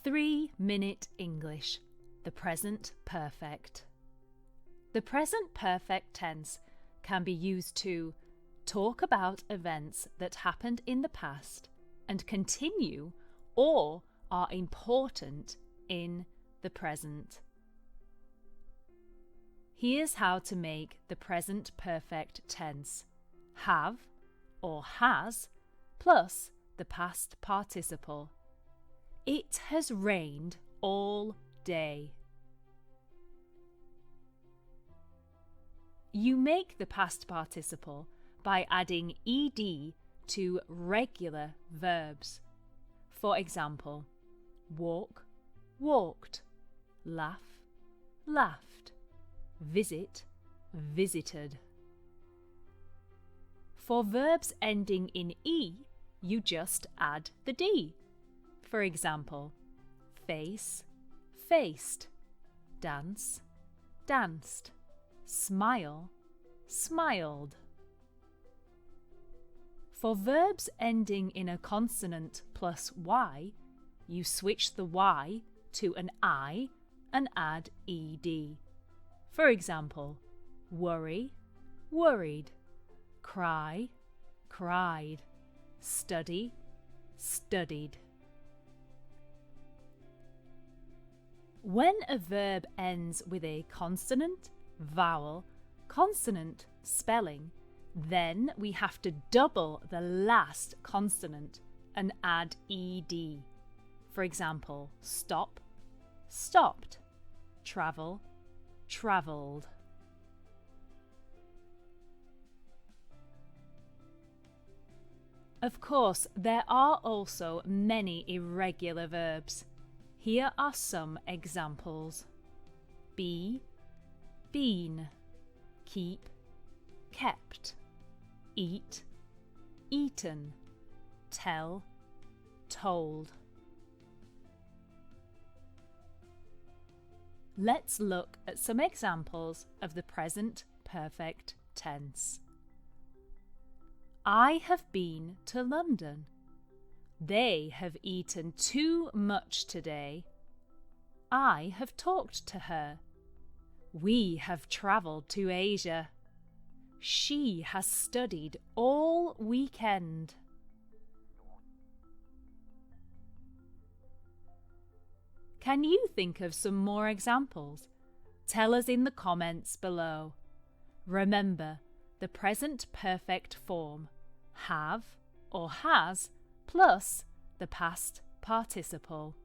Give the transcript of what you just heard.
3-minute English, the present perfect. The present perfect tense can be used to talk about events that happened in the past and continue or are important in the present. Here's how to make the present perfect tense have or has plus the past participle. It has rained all day. You make the past participle by adding ed to regular verbs. For example, walk, walked, laugh, laughed, visit, visited. For verbs ending in e, you just add the d. For example, face, faced, dance, danced, smile, smiled. For verbs ending in a consonant plus y, you switch the y to an I and add ed. For example, worry, worried, cry, cried, study, studied. When a verb ends with a consonant, vowel, consonant spelling, then we have to double the last consonant and add ed. For example, stop, stopped, travel, travelled. Of course, there are also many irregular verbs. Here are some examples. Be, been, keep, kept, eat, eaten, tell, told. Let's look at some examples of the present perfect tense. I have been to London. They have eaten too much today. I have talked to her. We have travelled to Asia. She has studied all weekend. Can you think of some more examples? Tell us in the comments below. Remember, the present perfect form, have or has, plus the past participle.